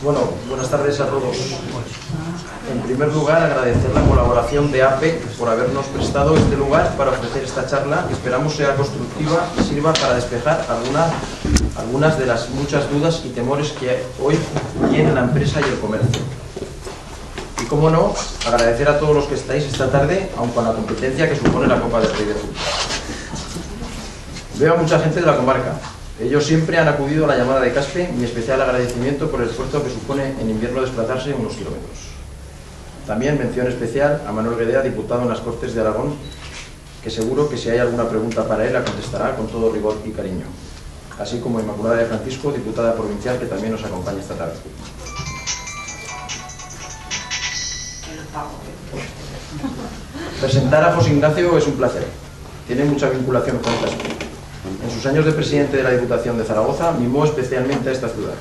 Bueno, buenas tardes a todos. En primer lugar, agradecer la colaboración de APE por habernos prestado este lugar para ofrecer esta charla, que esperamos sea constructiva y sirva para despejar algunas de las muchas dudas y temores que hoy tiene la empresa y el comercio. Y cómo no, agradecer a todos los que estáis esta tarde, aun con la competencia que supone la Copa del Rey de Fútbol. Veo a mucha gente de la comarca. Ellos siempre han acudido a la llamada de Caspe. Mi especial agradecimiento por el esfuerzo que supone en invierno desplazarse unos kilómetros. También mención especial a Manuel Guedea, diputado en las Cortes de Aragón, que seguro que si hay alguna pregunta para él la contestará con todo rigor y cariño. Así como a Inmaculada de Francisco, diputada provincial, que también nos acompaña esta tarde. Presentar a José Ignacio es un placer. Tiene mucha vinculación con Caspe. En sus años de presidente de la Diputación de Zaragoza, mimó especialmente a esta ciudad.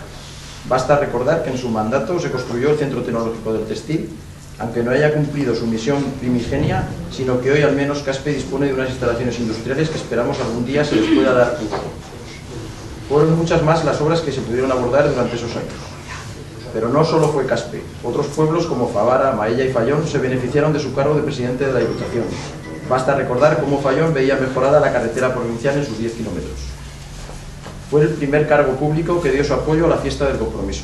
Basta recordar que en su mandato se construyó el Centro Tecnológico del Textil, aunque no haya cumplido su misión primigenia, sino que hoy al menos Caspe dispone de unas instalaciones industriales que esperamos algún día se les pueda dar uso. Fueron muchas más las obras que se pudieron abordar durante esos años. Pero no solo fue Caspe. Otros pueblos como Favara, Maella y Fallón se beneficiaron de su cargo de presidente de la Diputación. Basta recordar cómo Fallón veía mejorada la carretera provincial en sus 10 kilómetros. Fue el primer cargo público que dio su apoyo a la fiesta del compromiso.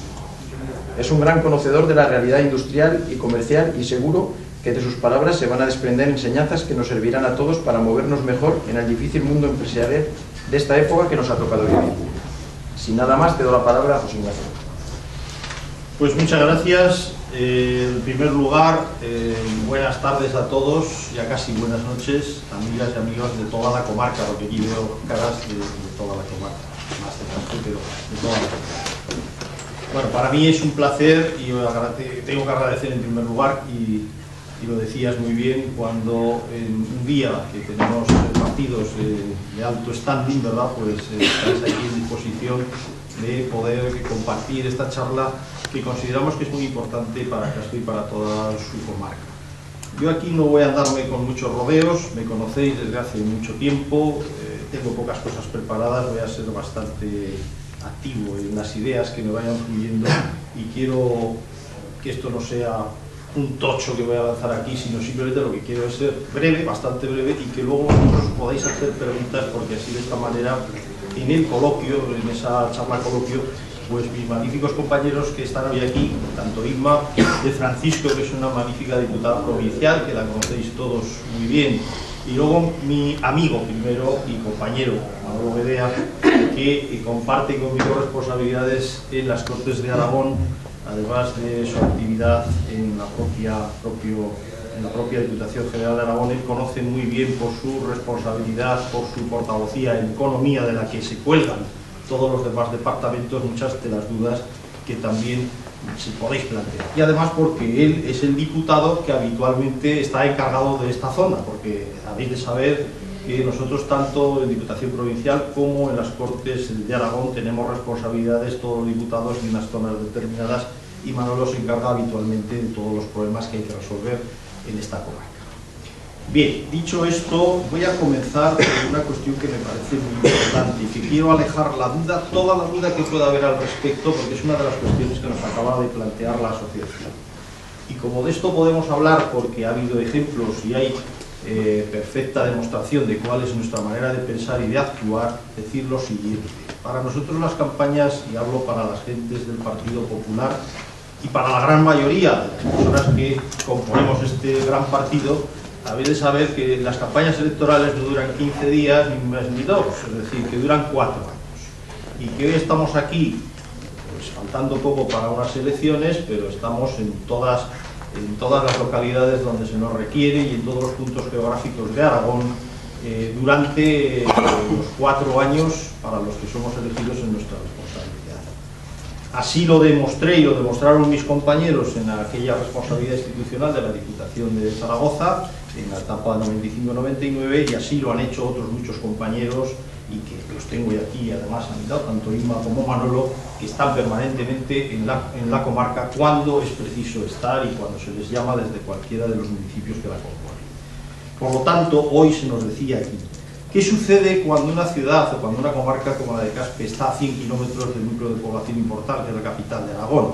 Es un gran conocedor de la realidad industrial y comercial y seguro que de sus palabras se van a desprender enseñanzas que nos servirán a todos para movernos mejor en el difícil mundo empresarial de esta época que nos ha tocado vivir. Sin nada más, te doy la palabra a José Ignacio. Pues muchas gracias. En primer lugar, buenas tardes a todos, ya casi buenas noches, amigas y amigos de toda la comarca, porque aquí veo caras de toda la comarca, más de Caspe, pero de toda la comarca. Bueno, para mí es un placer y tengo que agradecer en primer lugar, y lo decías muy bien, cuando en un día que tenemos partidos de alto standing, ¿verdad? Pues estáis aquí en disposición de poder compartir esta charla que consideramos que es muy importante para Caspe y para toda su comarca. Yo aquí no voy a andarme con muchos rodeos, me conocéis desde hace mucho tiempo, tengo pocas cosas preparadas, voy a ser bastante activo en las ideas que me vayan fluyendo y quiero que esto no sea un tocho que voy a lanzar aquí, sino simplemente lo que quiero es ser breve, bastante breve, y que luego vosotros podáis hacer preguntas, porque así de esta manera en el coloquio, en esa charla coloquio, pues mis magníficos compañeros que están hoy aquí, tanto Inma de Francisco, que es una magnífica diputada provincial, que la conocéis todos muy bien, y luego mi amigo primero y compañero, Manolo Guedea, que comparte conmigo responsabilidades en las Cortes de Aragón, además de su actividad en la propia Diputación General de Aragón. Él conoce muy bien por su responsabilidad, por su portavocía en economía, de la que se cuelgan todos los demás departamentos, muchas de las dudas que también se podéis plantear. Y además porque él es el diputado que habitualmente está encargado de esta zona, porque habéis de saber que nosotros tanto en Diputación Provincial como en las Cortes de Aragón tenemos responsabilidades todos los diputados en unas zonas determinadas, y Manolo se encarga habitualmente de todos los problemas que hay que resolver en esta comarca. Bien, dicho esto, voy a comenzar con una cuestión que me parece muy importante y que quiero alejar la duda, toda la duda que pueda haber al respecto, porque es una de las cuestiones que nos acaba de plantear la asociación. Y como de esto podemos hablar porque ha habido ejemplos y hay perfecta demostración de cuál es nuestra manera de pensar y de actuar, decir lo siguiente. Para nosotros las campañas, y hablo para las gentes del Partido Popular y para la gran mayoría de las personas que componemos este gran partido, habéis de saber que las campañas electorales no duran 15 días, ni un mes, ni dos, es decir, que duran 4 años. Y que hoy estamos aquí, pues faltando poco para unas elecciones, pero estamos en todas las localidades donde se nos requiere y en todos los puntos geográficos de Aragón durante los 4 años para los que somos elegidos en nuestra responsabilidad. Así lo demostré y lo demostraron mis compañeros en aquella responsabilidad institucional de la Diputación de Zaragoza en la etapa 95-99, y así lo han hecho otros muchos compañeros, y que los tengo aquí además a mi lado, tanto Inma como Manolo, que están permanentemente en la comarca cuando es preciso estar y cuando se les llama desde cualquiera de los municipios que la componen. Por lo tanto, hoy se nos decía aquí ¿Qué sucede cuando una ciudad o cuando una comarca como la de Caspe está a 100 kilómetros del núcleo de población importante, que es la capital de Aragón?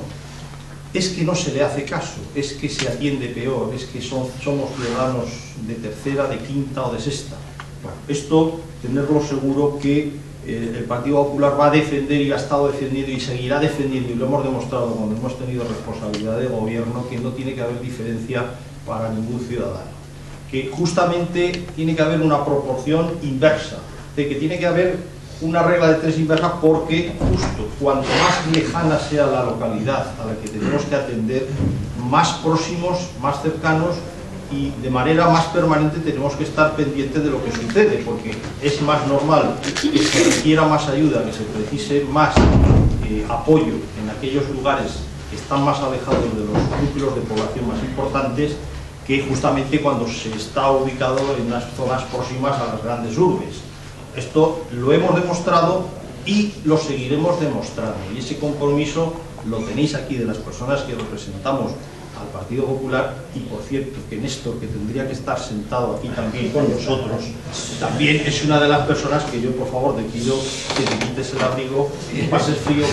Es que no se le hace caso, es que se atiende peor, es que somos ciudadanos de tercera, de quinta o de sexta. Bueno, esto, tenerlo seguro que el Partido Popular va a defender y ha estado defendiendo y seguirá defendiendo, y lo hemos demostrado cuando hemos tenido responsabilidad de gobierno, que no tiene que haber diferencia para ningún ciudadano, que justamente tiene que haber una proporción inversa, de que tiene que haber una regla de tres inversa, porque justo cuanto más lejana sea la localidad a la que tenemos que atender, más próximos, más cercanos y de manera más permanente tenemos que estar pendientes de lo que sucede, porque es más normal que se requiera más ayuda, que se precise más apoyo en aquellos lugares que están más alejados de los núcleos de población más importantes, que justamente cuando se está ubicado en las zonas próximas a las grandes urbes. Esto lo hemos demostrado y lo seguiremos demostrando, y ese compromiso lo tenéis aquí de las personas que representamos al Partido Popular. Y por cierto, que Néstor, que tendría que estar sentado aquí también con nosotros, también es una de las personas que yo, por favor, te pido que te quites el abrigo y pases frío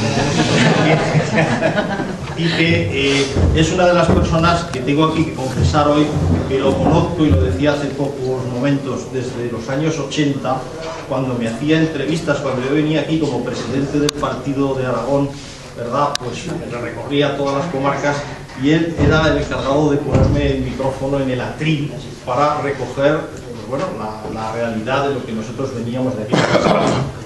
y que es una de las personas que tengo aquí que confesar hoy, que lo conozco, y lo decía hace pocos momentos, desde los años 80, cuando me hacía entrevistas, cuando yo venía aquí como presidente del Partido de Aragón, ¿verdad? Pues recorría todas las comarcas, y él era el encargado de ponerme el micrófono en el atril para recoger, pues bueno, la realidad de lo que nosotros veníamos de aquí,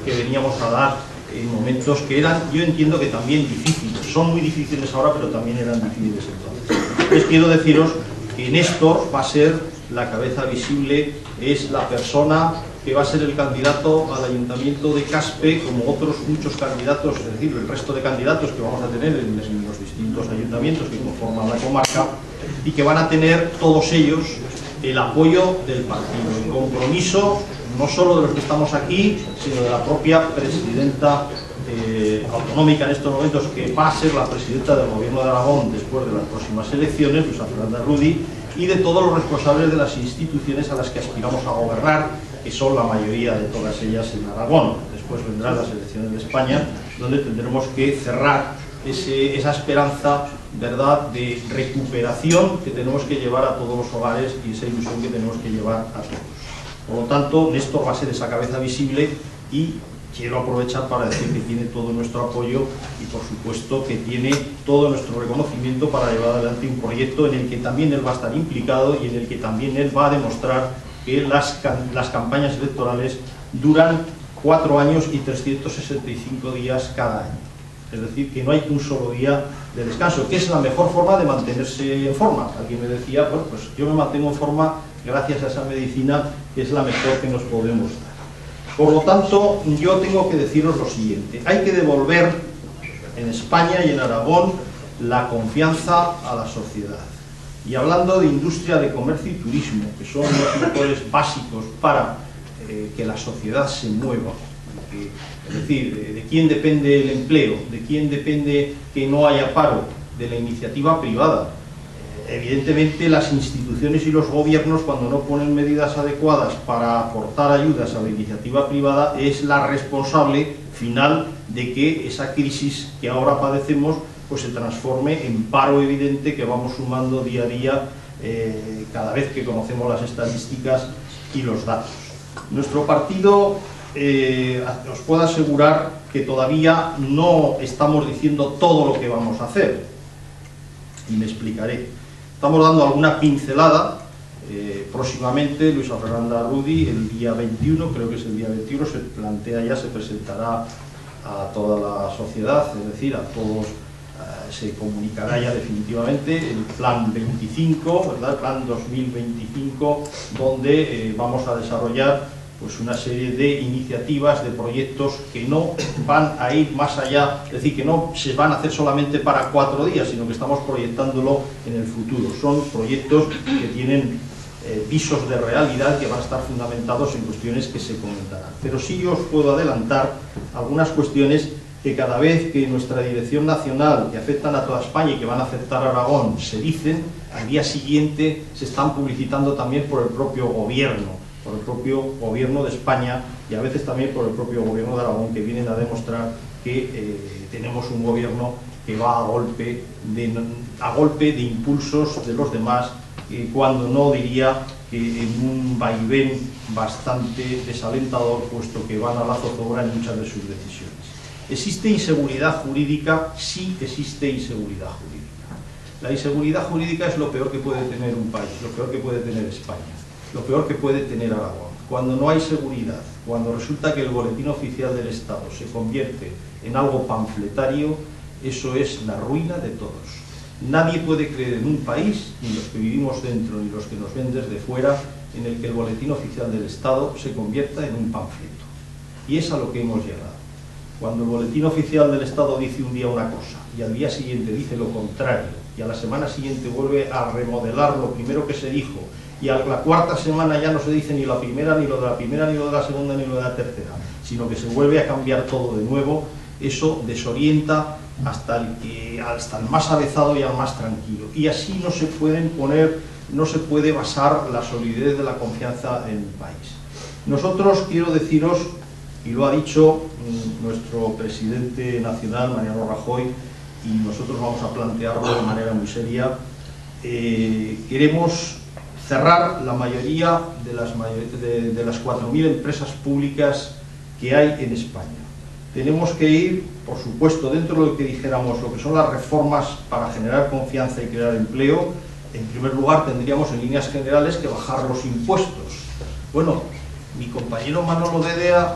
que veníamos a dar en momentos que eran, yo entiendo que también difíciles, son muy difíciles ahora, pero también eran difíciles entonces. Les quiero deciros que Néstor va a ser la cabeza visible, es la persona que va a ser el candidato al Ayuntamiento de Caspe, como otros muchos candidatos, es decir, el resto de candidatos que vamos a tener en los distintos ayuntamientos que conforman la comarca, y que van a tener todos ellos el apoyo del partido, el compromiso no solo de los que estamos aquí, sino de la propia presidenta autonómica en estos momentos, que va a ser la presidenta del Gobierno de Aragón después de las próximas elecciones, Luisa Fernanda Rudi, y de todos los responsables de las instituciones a las que aspiramos a gobernar, que son la mayoría de todas ellas en Aragón. Después vendrán las elecciones de España, donde tendremos que cerrar esa esperanza, ¿verdad?, de recuperación que tenemos que llevar a todos los hogares, y esa ilusión que tenemos que llevar a todos. Por lo tanto, Néstor va a ser esa cabeza visible, y quiero aprovechar para decir que tiene todo nuestro apoyo y, por supuesto, que tiene todo nuestro reconocimiento para llevar adelante un proyecto en el que también él va a estar implicado, y en el que también él va a demostrar que las campañas electorales duran 4 años y 365 días cada año. Es decir, que no hay un solo día de descanso, que es la mejor forma de mantenerse en forma. Alguien me decía, bueno, pues yo me mantengo en forma gracias a esa medicina, que es la mejor que nos podemos dar. Por lo tanto, yo tengo que deciros lo siguiente: hay que devolver en España y en Aragón la confianza a la sociedad. Y hablando de industria, de comercio y turismo, que son los motores básicos para que la sociedad se mueva, es decir, de quién depende el empleo, de quién depende que no haya paro, de la iniciativa privada. Evidentemente, las instituciones y los gobiernos, cuando no ponen medidas adecuadas para aportar ayudas a la iniciativa privada, es la responsable final de que esa crisis que ahora padecemos pues se transforme en paro evidente que vamos sumando día a día cada vez que conocemos las estadísticas y los datos. Nuestro partido os puedo asegurar que todavía no estamos diciendo todo lo que vamos a hacer, y me explicaré. Estamos dando alguna pincelada. Próximamente Luisa Fernanda Rudi, el día 21, creo que es el día 21, se plantea ya, se presentará a toda la sociedad, es decir, a todos. Se comunicará ya definitivamente el plan 25, ¿verdad?, el plan 2025, donde vamos a desarrollar pues una serie de iniciativas, de proyectos que no van a ir más allá, es decir, que no se van a hacer solamente para 4 días, sino que estamos proyectándolo en el futuro. Son proyectos que tienen visos de realidad, que van a estar fundamentados en cuestiones que se comentarán. Pero sí yo os puedo adelantar algunas cuestiones que cada vez que nuestra dirección nacional, que afectan a toda España y que van a afectar a Aragón, se dicen, al día siguiente se están publicitando también por el propio gobierno. por el propio gobierno de España y a veces también por el propio gobierno de Aragón, que vienen a demostrar que tenemos un gobierno que va a golpe de impulsos de los demás, cuando no diría que en un vaivén bastante desalentador, puesto que van a la zozobra en muchas de sus decisiones. ¿Existe inseguridad jurídica? Sí, existe inseguridad jurídica. La inseguridad jurídica es lo peor que puede tener un país, lo peor que puede tener España, lo peor que puede tener Aragón. Cuando no hay seguridad, cuando resulta que el boletín oficial del Estado se convierte en algo panfletario, eso es la ruina de todos. Nadie puede creer en un país, ni los que vivimos dentro, ni los que nos ven desde fuera, en el que el boletín oficial del Estado se convierta en un panfleto. Y es a lo que hemos llegado. Cuando el boletín oficial del Estado dice un día una cosa, y al día siguiente dice lo contrario, y a la semana siguiente vuelve a remodelar lo primero que se dijo, y a la cuarta semana ya no se dice ni la primera, ni lo de la primera, ni lo de la segunda, ni lo de la tercera, sino que se vuelve a cambiar todo de nuevo, eso desorienta hasta el más avezado y al más tranquilo. Y así no se puede basar la solidez de la confianza en el país. Nosotros, quiero deciros, y lo ha dicho nuestro presidente nacional, Mariano Rajoy, y nosotros vamos a plantearlo de manera muy seria, queremos cerrar la mayoría de las 4.000 empresas públicas que hay en España. Tenemos que ir, por supuesto, dentro de lo que dijéramos, lo que son las reformas para generar confianza y crear empleo. En primer lugar, tendríamos en líneas generales que bajar los impuestos. Bueno, mi compañero Manolo Dedea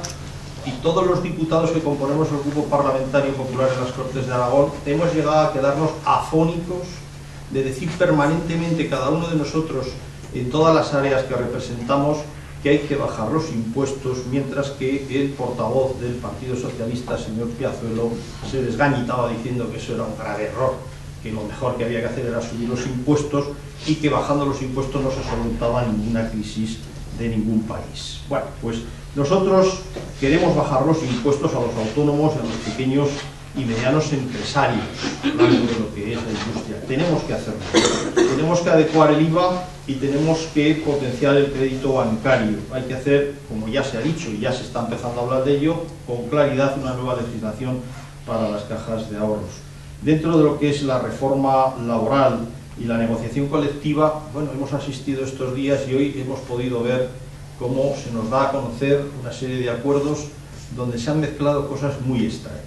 y todos los diputados que componemos el Grupo Parlamentario Popular en las Cortes de Aragón hemos llegado a quedarnos afónicos de decir permanentemente cada uno de nosotros en todas las áreas que representamos que hay que bajar los impuestos, mientras que el portavoz del Partido Socialista, señor Piazuelo, se desgañitaba diciendo que eso era un grave error, que lo mejor que había que hacer era subir los impuestos y que bajando los impuestos no se solventaba ninguna crisis de ningún país. Bueno, pues nosotros queremos bajar los impuestos a los autónomos y a los pequeños y medianos empresarios, hablando de lo que es la industria. Tenemos que hacerlo. Tenemos que adecuar el IVA y tenemos que potenciar el crédito bancario. Hay que hacer, como ya se ha dicho y ya se está empezando a hablar de ello, con claridad una nueva legislación para las cajas de ahorros. Dentro de lo que es la reforma laboral y la negociación colectiva, bueno, hemos asistido estos días y hoy hemos podido ver cómo se nos da a conocer una serie de acuerdos donde se han mezclado cosas muy extrañas.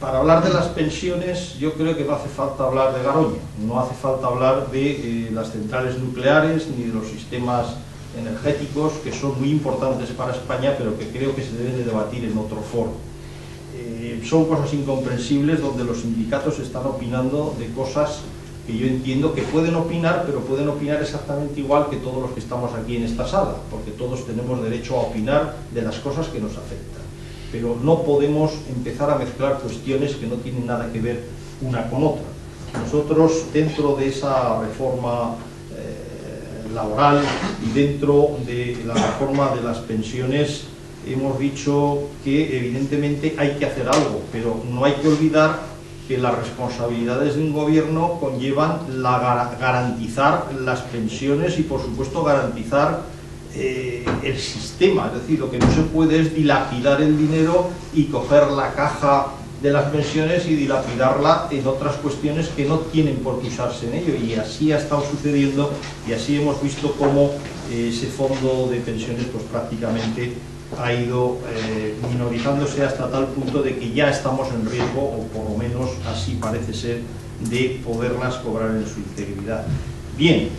Para hablar de las pensiones, yo creo que no hace falta hablar de Garoña, no hace falta hablar de las centrales nucleares ni de los sistemas energéticos, que son muy importantes para España, pero que creo que se deben de debatir en otro foro. Son cosas incomprensibles donde los sindicatos están opinando de cosas que yo entiendo que pueden opinar, pero pueden opinar exactamente igual que todos los que estamos aquí en esta sala, porque todos tenemos derecho a opinar de las cosas que nos afectan. Pero no podemos empezar a mezclar cuestiones que no tienen nada que ver una con otra. Nosotros, dentro de esa reforma laboral y dentro de la reforma de las pensiones, hemos dicho que evidentemente hay que hacer algo, pero no hay que olvidar que las responsabilidades de un gobierno conllevan garantizar las pensiones y, por supuesto, garantizar el sistema. Es decir, lo que no se puede es dilapidar el dinero y coger la caja de las pensiones y dilapidarla en otras cuestiones que no tienen por qué usarse en ello, y así ha estado sucediendo, y así hemos visto cómo ese fondo de pensiones pues prácticamente ha ido minorizándose hasta tal punto de que ya estamos en riesgo, o por lo menos así parece ser, de poderlas cobrar en su integridad. Bien,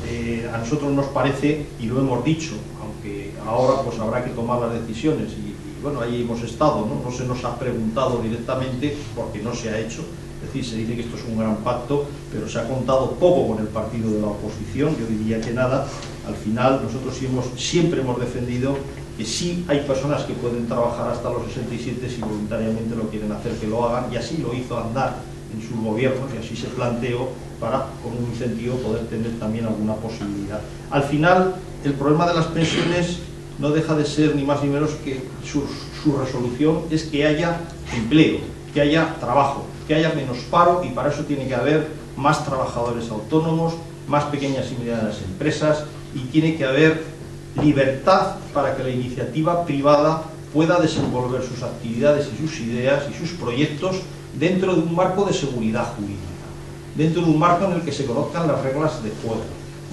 a nosotros nos parece, y lo hemos dicho, aunque ahora pues habrá que tomar las decisiones, y bueno, ahí hemos estado, ¿no? No se nos ha preguntado directamente porque no se ha hecho. Es decir, se dice que esto es un gran pacto, pero se ha contado poco con el partido de la oposición, yo diría que nada. Al final, nosotros siempre hemos defendido que sí hay personas que pueden trabajar hasta los 67 si voluntariamente lo quieren hacer, que lo hagan, y así lo hizo Aznar en sus gobiernos, y así se planteó para, con un incentivo, poder tener también alguna posibilidad. Al final, el problema de las pensiones no deja de ser ni más ni menos que su resolución es que haya empleo, que haya trabajo, que haya menos paro, y para eso tiene que haber más trabajadores autónomos, más pequeñas y medianas empresas, y tiene que haber libertad para que la iniciativa privada pueda desenvolver sus actividades y sus ideas y sus proyectos dentro de un marco de seguridad jurídica, dentro de un marco en el que se conozcan las reglas de juego,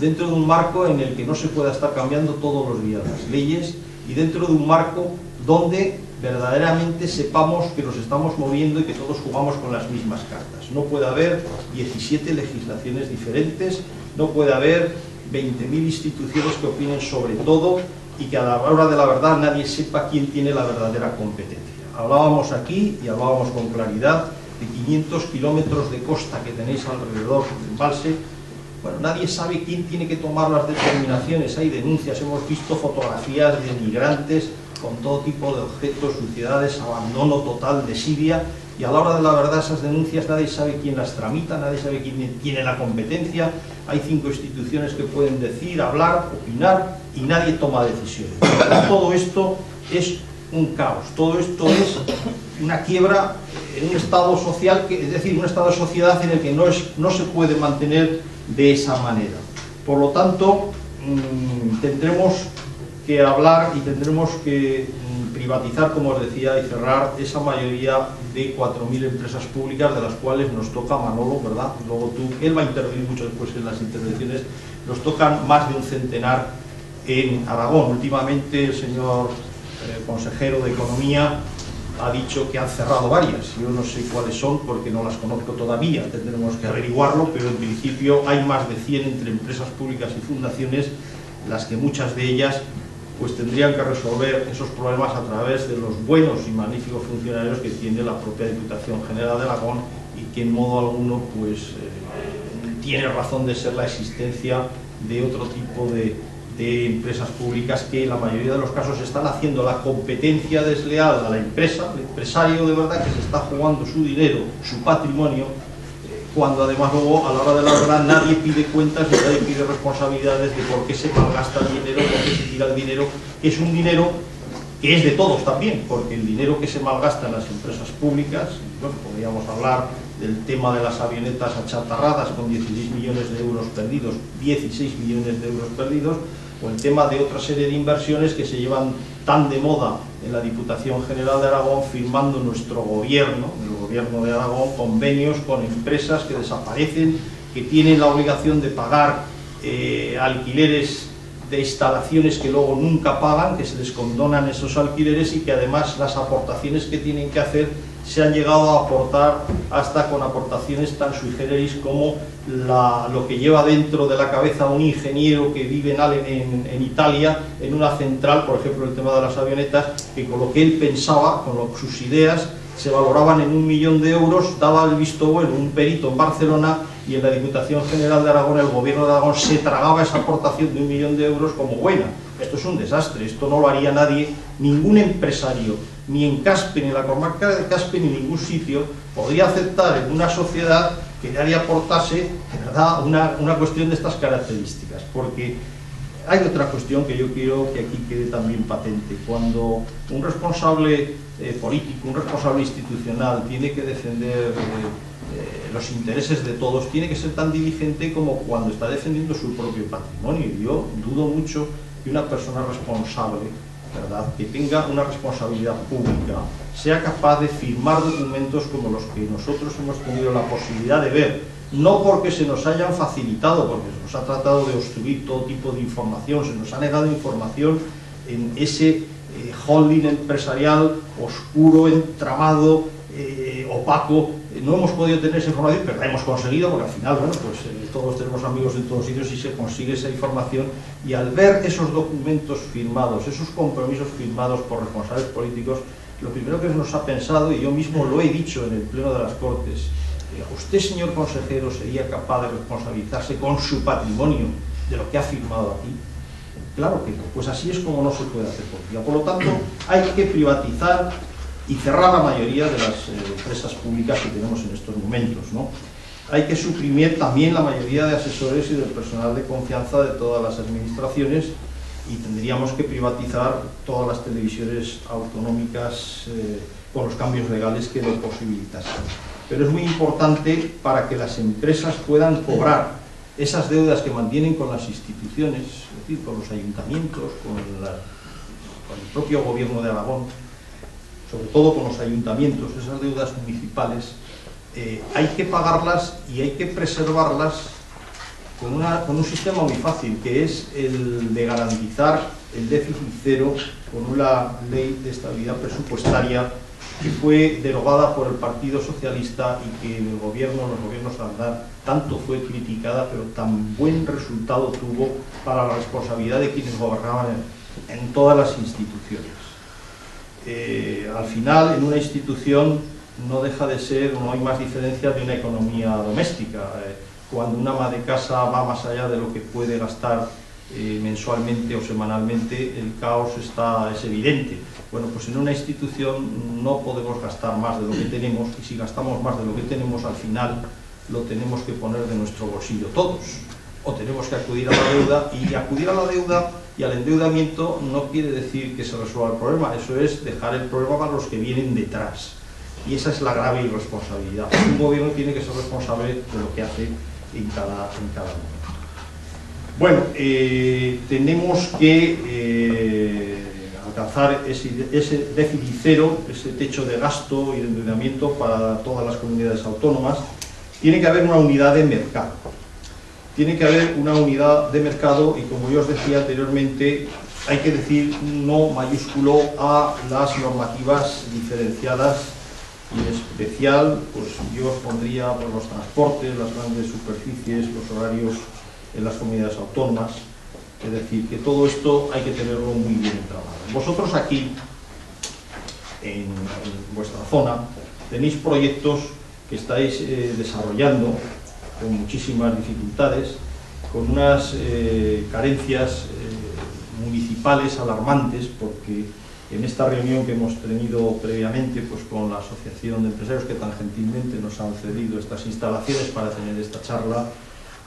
dentro de un marco en el que no se pueda estar cambiando todos los días las leyes y dentro de un marco donde verdaderamente sepamos que nos estamos moviendo y que todos jugamos con las mismas cartas. No puede haber 17 legislaciones diferentes, no puede haber 20.000 instituciones que opinen sobre todo y que a la hora de la verdad nadie sepa quién tiene la verdadera competencia. Hablábamos aquí, y hablábamos con claridad, de 500 kilómetros de costa que tenéis alrededor del embalse. Bueno, nadie sabe quién tiene que tomar las determinaciones, hay denuncias, hemos visto fotografías de migrantes con todo tipo de objetos, suciedades, abandono total, desidia, y a la hora de la verdad esas denuncias nadie sabe quién las tramita, nadie sabe quién tiene la competencia, hay 5 instituciones que pueden decir, hablar, opinar, y nadie toma decisiones. Todo esto es un caos, todo esto es una quiebra en un estado social, es decir, un estado de sociedad en el que no se puede mantener de esa manera. Por lo tanto, tendremos que hablar y tendremos que privatizar, como os decía, y cerrar esa mayoría de 4.000 empresas públicas, de las cuales nos toca, Manolo, ¿verdad? Luego tú, él va a intervenir mucho después en las intervenciones, nos tocan más de un centenar en Aragón. Últimamente el señor consejero de Economía ha dicho que han cerrado varias. Yo no sé cuáles son porque no las conozco todavía, tendremos que averiguarlo, pero en principio hay más de 100 entre empresas públicas y fundaciones, las que muchas de ellas pues tendrían que resolver esos problemas a través de los buenos y magníficos funcionarios que tiene la propia Diputación General de Aragón y que en modo alguno pues tiene razón de ser la existencia de otro tipo de empresas públicas que en la mayoría de los casos están haciendo la competencia desleal a la empresa, al empresario de verdad que se está jugando su dinero, su patrimonio, cuando además luego a la hora de la verdad nadie pide cuentas y nadie pide responsabilidades de por qué se malgasta el dinero, por qué se tira el dinero, que es un dinero que es de todos también, porque el dinero que se malgasta en las empresas públicas, bueno, podríamos hablar del tema de las avionetas achatarradas con 16 millones de euros perdidos, 16 millones de euros perdidos, o el tema de otra serie de inversiones que se llevan tan de moda en la Diputación General de Aragón, firmando nuestro gobierno, el gobierno de Aragón, convenios con empresas que desaparecen, que tienen la obligación de pagar alquileres de instalaciones que luego nunca pagan, que se les condonan esos alquileres y que además las aportaciones que tienen que hacer se han llegado a aportar hasta con aportaciones tan sui generis como lo que lleva dentro de la cabeza un ingeniero que vive en Italia, en una central, por ejemplo el tema de las avionetas, que con lo que él pensaba, con sus ideas, se valoraban en 1 millón de euros, daba el visto bueno un perito en Barcelona y en la Diputación General de Aragón, el gobierno de Aragón se tragaba esa aportación de 1 millón de euros como buena. Esto es un desastre, esto no lo haría nadie, ningún empresario, ni en Caspe, ni en la comarca de Caspe, ni en ningún sitio, podría aceptar en una sociedad que nadie aportase, de verdad, una cuestión de estas características, porque hay otra cuestión que yo quiero que aquí quede también patente. Cuando un responsable político, un responsable institucional tiene que defender los intereses de todos, tiene que ser tan diligente como cuando está defendiendo su propio patrimonio. Yo dudo mucho que una persona responsable, ¿verdad?, que tenga una responsabilidad pública, sea capaz de firmar documentos como los que nosotros hemos tenido la posibilidad de ver, no porque se nos hayan facilitado, porque se nos ha tratado de obstruir todo tipo de información, se nos ha negado información en ese holding empresarial oscuro, entramado, opaco. No hemos podido tener esa información, pero la hemos conseguido, porque al final, bueno, pues todos tenemos amigos en todos sitios y se consigue esa información, y al ver esos documentos firmados, esos compromisos firmados por responsables políticos, lo primero que nos ha pensado, y yo mismo lo he dicho en el Pleno de las Cortes, ¿usted, señor consejero, sería capaz de responsabilizarse con su patrimonio de lo que ha firmado aquí? Claro que no, pues así es como no se puede hacer política. Por lo tanto, hay que privatizar y cerrar la mayoría de las empresas públicas que tenemos en estos momentos, ¿no? Hay que suprimir también la mayoría de asesores y del personal de confianza de todas las administraciones, y tendríamos que privatizar todas las televisiones autonómicas con los cambios legales que lo posibilitasen. Pero es muy importante para que las empresas puedan cobrar esas deudas que mantienen con las instituciones, es decir, con los ayuntamientos, con el propio gobierno de Aragón, sobre todo con los ayuntamientos, esas deudas municipales, hay que pagarlas y hay que preservarlas con un sistema muy fácil, que es el de garantizar el déficit cero con una ley de estabilidad presupuestaria que fue derogada por el Partido Socialista y que en los gobiernos Aznar, tanto fue criticada, pero tan buen resultado tuvo para la responsabilidad de quienes gobernaban en todas las instituciones. Al final, en una institución no deja de ser, no hay más diferencia de una economía doméstica. Cuando una ama de casa va más allá de lo que puede gastar mensualmente o semanalmente, el caos es evidente. Bueno, pues en una institución no podemos gastar más de lo que tenemos, y si gastamos más de lo que tenemos, al final lo tenemos que poner de nuestro bolsillo todos, o tenemos que acudir a la deuda, y acudir a la deuda y al endeudamiento no quiere decir que se resuelva el problema, eso es dejar el problema para los que vienen detrás, y esa es la grave irresponsabilidad. Un gobierno tiene que ser responsable de lo que hace en cada momento. Bueno, tenemos que alcanzar ese déficit cero, ese techo de gasto y de endeudamiento para todas las comunidades autónomas. Tiene que haber una unidad de mercado. Tiene que haber una unidad de mercado y, como yo os decía anteriormente, hay que decir no mayúsculo a las normativas diferenciadas, y en especial pues yo os pondría por los transportes, las grandes superficies, los horarios en las comunidades autónomas. Es decir, que todo esto hay que tenerlo muy bien entramado. Vosotros aquí, en vuestra zona, tenéis proyectos que estáis desarrollando con muchísimas dificultades, con unas carencias municipales alarmantes, porque en esta reunión que hemos tenido previamente pues, con la Asociación de Empresarios, que tan gentilmente nos han cedido estas instalaciones para tener esta charla,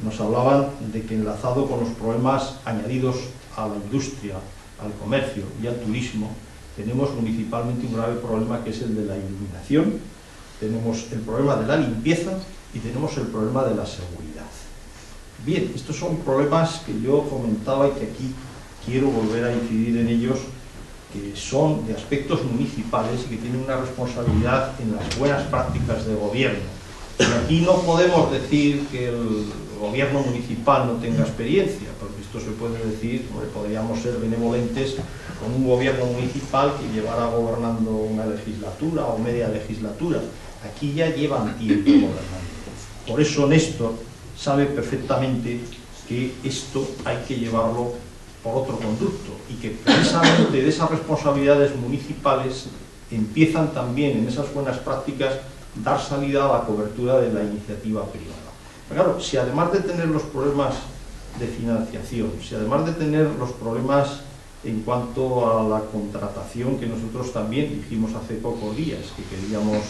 nos hablaban de que, enlazado con los problemas añadidos a la industria, al comercio y al turismo, tenemos municipalmente un grave problema, que es el de la iluminación, tenemos el problema de la limpieza y tenemos el problema de la seguridad. Bien, estos son problemas que yo comentaba y que aquí quiero volver a incidir en ellos, que son de aspectos municipales y que tienen una responsabilidad en las buenas prácticas de gobierno. Y aquí no podemos decir que el gobierno municipal no tenga experiencia, porque esto se puede decir, podríamos ser benevolentes con un gobierno municipal que llevara gobernando una legislatura o media legislatura. Aquí ya llevan tiempo gobernando. Por eso Néstor sabe perfectamente que esto hay que llevarlo por otro conducto, y que precisamente de esas responsabilidades municipales empiezan también, en esas buenas prácticas, dar salida a la cobertura de la iniciativa privada. Pero claro, si además de tener los problemas de financiación, si además de tener los problemas en cuanto a la contratación, que nosotros también dijimos hace pocos días que queríamos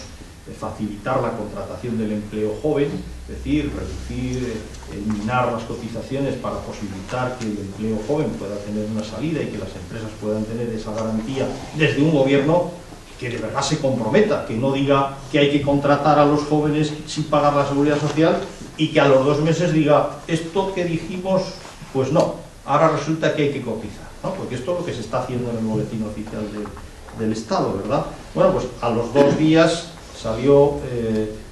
facilitar la contratación del empleo joven, es decir, reducir, eliminar las cotizaciones para posibilitar que el empleo joven pueda tener una salida y que las empresas puedan tener esa garantía desde un gobierno que de verdad se comprometa, que no diga que hay que contratar a los jóvenes sin pagar la seguridad social y que a los 2 meses diga, esto que dijimos, pues no, ahora resulta que hay que cotizar, ¿no? Porque esto es lo que se está haciendo en el boletín oficial del Estado, ¿verdad? Bueno, pues a los 2 días salió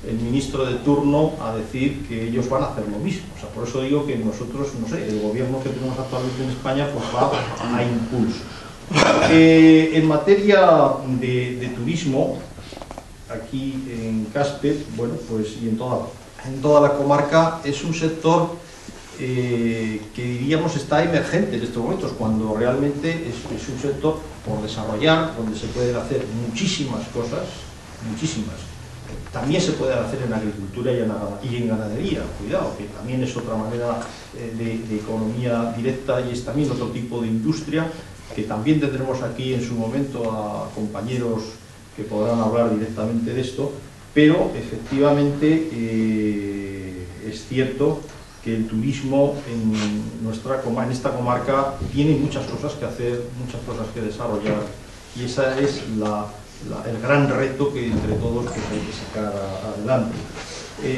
el ministro de turno a decir que ellos van a hacer lo mismo. O sea, por eso digo que nosotros, no sé, el gobierno que tenemos actualmente en España pues va a impulso. En materia de turismo, aquí en Caspe, bueno, pues y en toda la comarca, es un sector que diríamos está emergente en estos momentos, cuando realmente es un sector por desarrollar, donde se pueden hacer muchísimas cosas, muchísimas. También se puede hacer en agricultura y en ganadería, cuidado, que también es otra manera de economía directa y es también otro tipo de industria, que también tendremos aquí en su momento a compañeros que podrán hablar directamente de esto, pero efectivamente es cierto que el turismo en esta comarca tiene muchas cosas que hacer, muchas cosas que desarrollar, y esa es el gran reto que entre todos pues, hay que sacar adelante.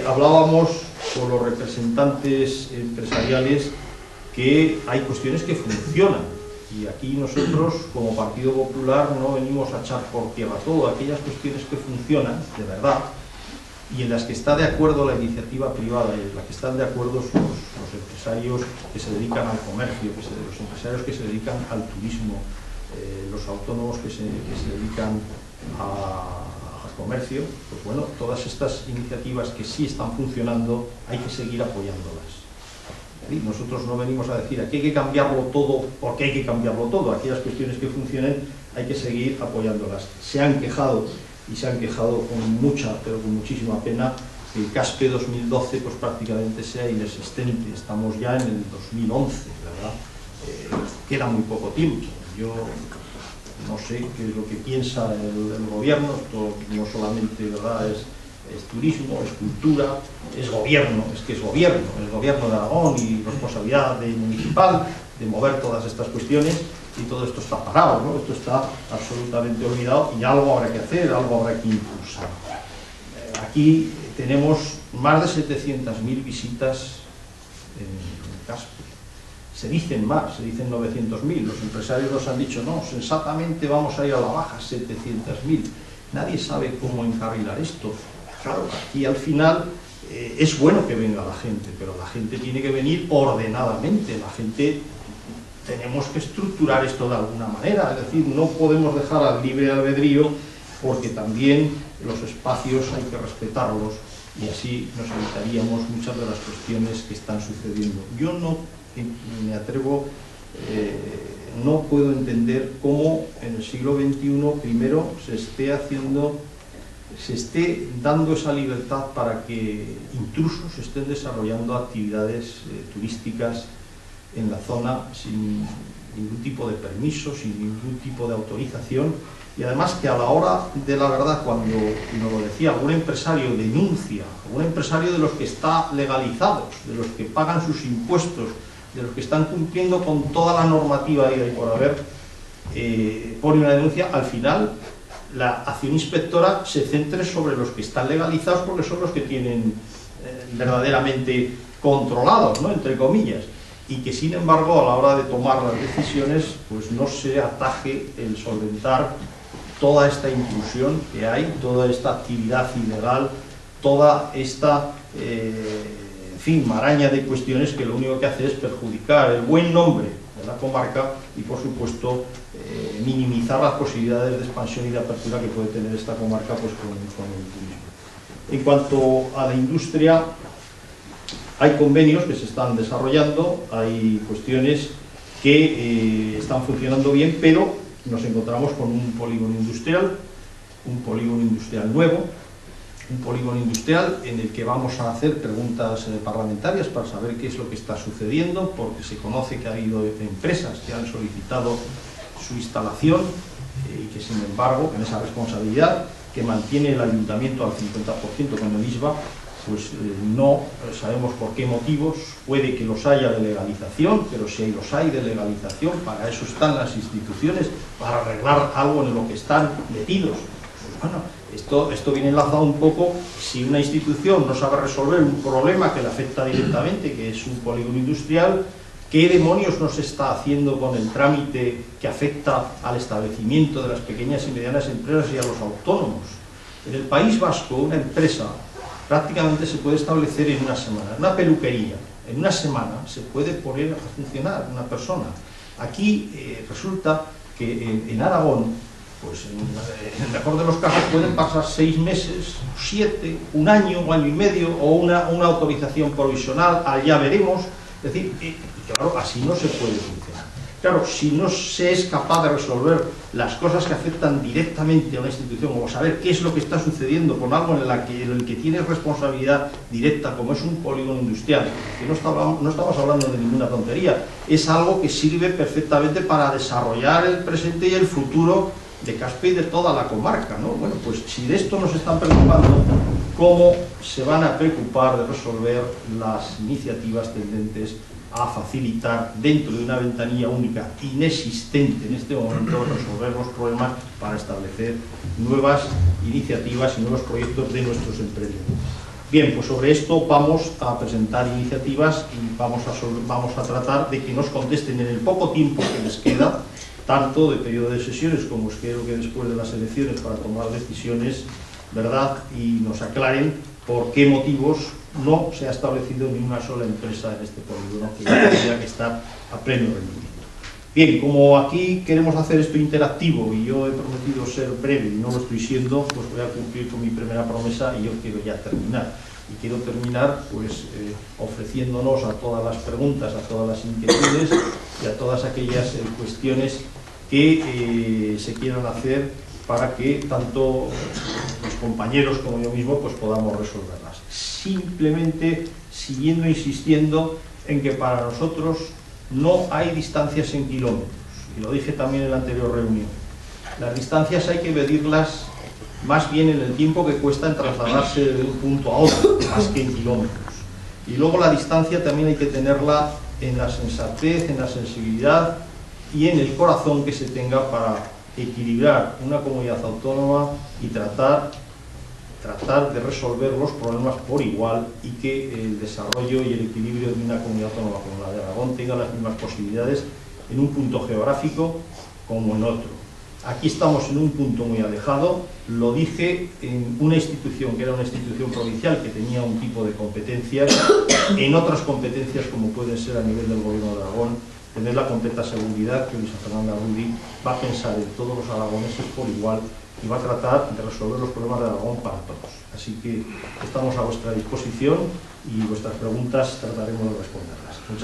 Hablábamos por los representantes empresariales que hay cuestiones que funcionan. Y aquí nosotros, como Partido Popular, no venimos a echar por tierra todo. Aquellas cuestiones que funcionan, de verdad, y en las que está de acuerdo la iniciativa privada y en las que están de acuerdo los empresarios que se dedican al comercio, los empresarios que se dedican al turismo, los autónomos que se dedican al comercio, pues bueno, todas estas iniciativas que sí están funcionando hay que seguir apoyándolas. ¿Sí? Nosotros no venimos a decir aquí hay que cambiarlo todo porque hay que cambiarlo todo. Aquellas cuestiones que funcionen hay que seguir apoyándolas. Se han quejado y se han quejado con mucha, pero con muchísima pena, que el CASPE 2012 pues prácticamente sea inexistente. Estamos ya en el 2011, ¿verdad? Queda muy poco tiempo. Yo no sé qué es lo que piensa el gobierno. Esto no solamente, ¿verdad?, es turismo, es cultura, es gobierno, es que es gobierno, el gobierno de Aragón y responsabilidad municipal de mover todas estas cuestiones, y todo esto está parado, ¿no? Esto está absolutamente olvidado y algo habrá que hacer, algo habrá que impulsar. Aquí tenemos más de 700.000 visitas en CASPE. Se dicen más, se dicen 900.000. Los empresarios nos han dicho, no, sensatamente vamos a ir a la baja, 700.000. Nadie sabe cómo encarrilar esto. Claro, aquí al final es bueno que venga la gente, pero la gente tiene que venir ordenadamente. La gente, tenemos que estructurar esto de alguna manera, es decir, no podemos dejar al libre albedrío, porque también los espacios hay que respetarlos y así nos evitaríamos muchas de las cuestiones que están sucediendo. Yo no me atrevo, no puedo entender cómo en el siglo XXI primero se esté dando esa libertad para que intrusos estén desarrollando actividades turísticas en la zona sin ningún tipo de permiso, sin ningún tipo de autorización, y además que a la hora de la verdad, cuando, y nos lo decía, algún empresario denuncia, algún empresario de los que está legalizados, de los que pagan sus impuestos, de los que están cumpliendo con toda la normativa y por haber, pone una denuncia, al final la acción inspectora se centre sobre los que están legalizados, porque son los que tienen verdaderamente controlados, ¿no?, entre comillas, y que sin embargo a la hora de tomar las decisiones pues no se ataje el solventar toda esta intrusión que hay, toda esta actividad ilegal, toda esta en fin, maraña de cuestiones que lo único que hace es perjudicar el buen nombre de la comarca y por supuesto minimizar las posibilidades de expansión y de apertura que puede tener esta comarca pues con el turismo. En cuanto a la industria, hay convenios que se están desarrollando, hay cuestiones que están funcionando bien, pero nos encontramos con un polígono industrial nuevo, un polígono industrial en el que vamos a hacer preguntas parlamentarias para saber qué es lo que está sucediendo, porque se conoce que ha habido empresas que han solicitado su instalación y que sin embargo, en esa responsabilidad que mantiene el ayuntamiento al 50% con el ISBA, pues no sabemos por qué motivos. Puede que los haya de legalización, pero si los hay de legalización, para eso están las instituciones, para arreglar algo en lo que están metidos. Pues bueno, esto viene enlazado un poco, si una institución no sabe resolver un problema que le afecta directamente, que es un polígono industrial, ¿qué demonios nos está haciendo con el trámite que afecta al establecimiento de las pequeñas y medianas empresas y a los autónomos? En el País Vasco, una empresa prácticamente se puede establecer en una semana. Una peluquería, en una semana se puede poner a funcionar una persona. Aquí resulta que en Aragón, pues en el mejor de los casos pueden pasar 6 meses, 7, un año y medio, o una autorización provisional, ya veremos. Es decir, claro, así no se puede funcionar. Claro, si no se es capaz de resolver las cosas que afectan directamente a una institución, o saber qué es lo que está sucediendo con algo en el que tienes responsabilidad directa, como es un polígono industrial, que no estamos hablando de ninguna tontería, es algo que sirve perfectamente para desarrollar el presente y el futuro de CASPE y de toda la comarca, ¿no? Bueno, pues si de esto nos están preocupando, ¿cómo se van a preocupar de resolver las iniciativas tendentes a facilitar, dentro de una ventanilla única inexistente en este momento, resolver los problemas para establecer nuevas iniciativas y nuevos proyectos de nuestros emprendedores? Bien, pues sobre esto vamos a presentar iniciativas y vamos a tratar de que nos contesten en el poco tiempo que les queda, tanto de periodo de sesiones como espero que después de las elecciones, para tomar decisiones, ¿verdad? Y nos aclaren por qué motivos no se ha establecido ni una sola empresa en este polígono que tendría que estar a pleno rendimiento. Bien, como aquí queremos hacer esto interactivo y yo he prometido ser breve y no lo estoy siendo, pues voy a cumplir con mi primera promesa y yo quiero ya terminar. Y quiero terminar pues ofreciéndonos a todas las preguntas, a todas las inquietudes y a todas aquellas cuestiones que se quieran hacer para que tanto los compañeros como yo mismo pues podamos resolverlas. Simplemente siguiendo insistiendo en que para nosotros no hay distancias en kilómetros, y lo dije también en la anterior reunión. Las distancias hay que medirlas más bien en el tiempo que cuesta en trasladarse de un punto a otro, más que en kilómetros. Y luego la distancia también hay que tenerla en la sensatez, en la sensibilidad y en el corazón que se tenga para equilibrar una comunidad autónoma y tratar de resolver los problemas por igual y que el desarrollo y el equilibrio de una comunidad autónoma como la de Aragón tenga las mismas posibilidades en un punto geográfico como en otro. Aquí estamos en un punto muy alejado, lo dije en una institución que era una institución provincial que tenía un tipo de competencias, en otras competencias como pueden ser a nivel del Gobierno de Aragón, tener la completa seguridad que Luisa Fernanda Rulli va a pensar en todos los aragoneses por igual y va a tratar de resolver los problemas de Aragón para todos. Así que estamos a vuestra disposición y vuestras preguntas trataremos de responderlas. Muchas gracias.